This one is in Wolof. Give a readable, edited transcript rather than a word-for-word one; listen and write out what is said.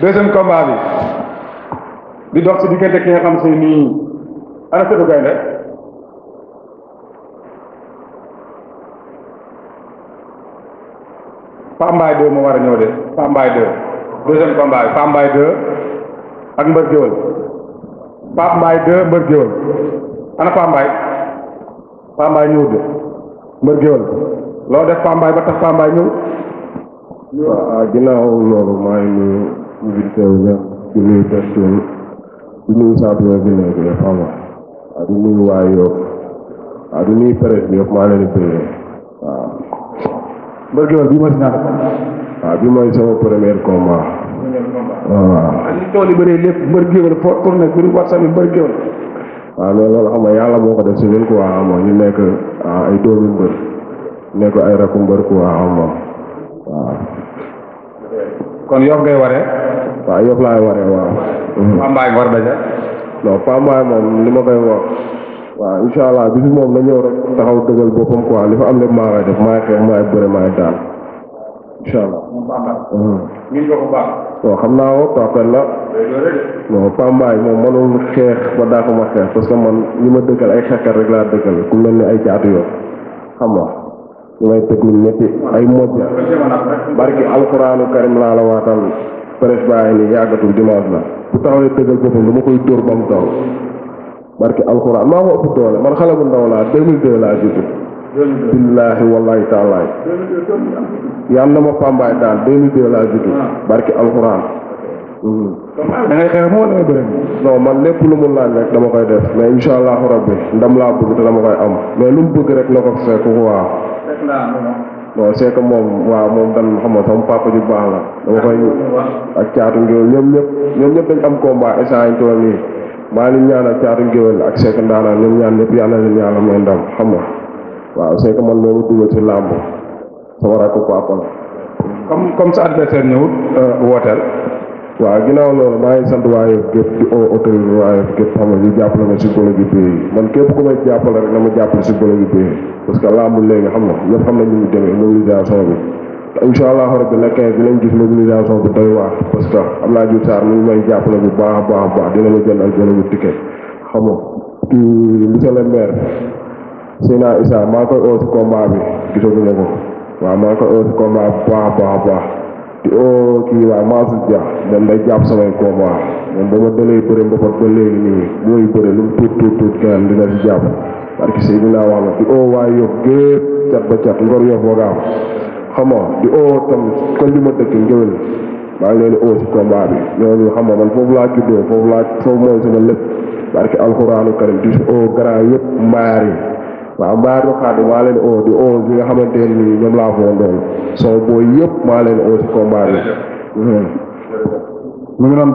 deuxième combat bi di dox ci diggante ki nga xam si nii ana Sëtu Gaynde Pambaay 2 moo war a ñëw de Pambaay 2 deuxième combat bi Pambaay 2 ak Mbër Géwël Pambaay 2 Mbër Géwël ana Pambaay ñëw de Mbër Géwël loo def Pambaay ba tax Pambaay ñëw. waaw ginnaaw loolu maa ngi nuyu ñu ngi teew ñëpp di nuyu personne di nuyu champion bi nekk yëpp xam nga waaw di nuyu waa Yoff waaw di nuyu presse bi yëpp maa leen di bëggee waaw. Mbër Géwël bii ma si ñaata ko. waaw bi mooy sama premier combat. waaw. li tool yi bëree lépp Mbër Géwël foo tourné groupe WhatsApp yi Mbër Géwël. waaw mais loolu xam nga yàlla moo ko def si ñun quoi xam nga ñu nekk ay doomi mbër nekk ay rakku mbër quoi xam nga waaw. kon Yoff ngay waree. waaw Yoff laay waree waaw. Pambaay nga war a daje. non Pambaay moom li ma koy wax waaw incha allah bis moom na ñëw rek taxaw dëggal boppam quoi li fa am lépp maa koy def maay xeex maay bëre maay daal incha allah. moom Pambaay. ngeen ko baax. bon xam naa ko toppal la. non Pambaay moom mënul xeex ba daa ko ma xeex parce que man ñi ma dëggal ay xeexkat rek laa dëggal ku mel ni ay caatu yoon xam nga ñu may teg nit ñetti ay mojja barki alxuraanu karim laa la waatal presse bàyyi ni yàggatul dimanche la bu taxawee dëggal boppam dama koy dóor ba mu taw barki alxuraan maa ko ëpp doole man xale bu ndaw laa 2002 laa judd billaahi wallaahi taalaay yàlla na ma Pambaay daal 2002 laa judd barki alxuraan da ngay xeex moo da ngay bëre. non man lépp lu mu laaj rek dama koy def mais incha allahu rabbi ndam laa bëgg te dama koy am mais lu mu bëgg rek na ko fekk waaw. non c'est que moom waaw moom dan xam nga sama papa ju baax la dama koy ak caatu ngéwél ñoom ñëpp dañ am combat essence yi tool nii maa ngi ñaanal caatu ngéwél ak Seck Ndaanaan ñoom ñaan ñëpp yàlla leen yàlla may ndam xam nga waaw c'est que man moomu dugal ci làmb sama rakku papa la. comme sa adversaire ñëwut wooteel. waaw ginnaaw loolu maa ngi sant waa Yoff gépp di autorité waa Yoff gépp xam nga ñu jàppale ma si golo gi bii man képp ku may jàppale rek na ma jàppale si golo gi bii parce que làmb léegi xam nga ñëpp xam nañ ñu ngi demee mobilisation bi te incha allah rabbi la 15 dinañ gis mobilisation bi doy waar parce que am naa Diouf Sarr mi ngi may jàppale bu baax a baax a baax dina ma jënd ak jënd ticket xam nga monsieur le maire Seyna Issa maa ngi koy oo si combat bi gisaguñu ko waaw maa ngi koy oo si combat bu baax a baax a baax di oo kii waa Mansour Dia moom day jàpp samay combat moom ba ma dalee bëre mbapat ba léegi nii mooy bëre lu mu tuut kenn dina si jàpp parce que Seydina wax na di oo waa Yoff gépp cat ba cat ngor Yoff wagaam xam nga di oo tam kon bi ma dëkk ngéwél maa ngi leen di oo si combat bi ñooñu xam nga man foofu laa juddoo foofu mooy sama lépp parce que alxuraanu karim di si oo grand yëpp mbaar yi waaw mbaar yu xaar maa leen oo di oo ñi nga xamante ne nii ñoom laa foo doon soo booy yëpp maa leen oo si combat bi. mu ngi doon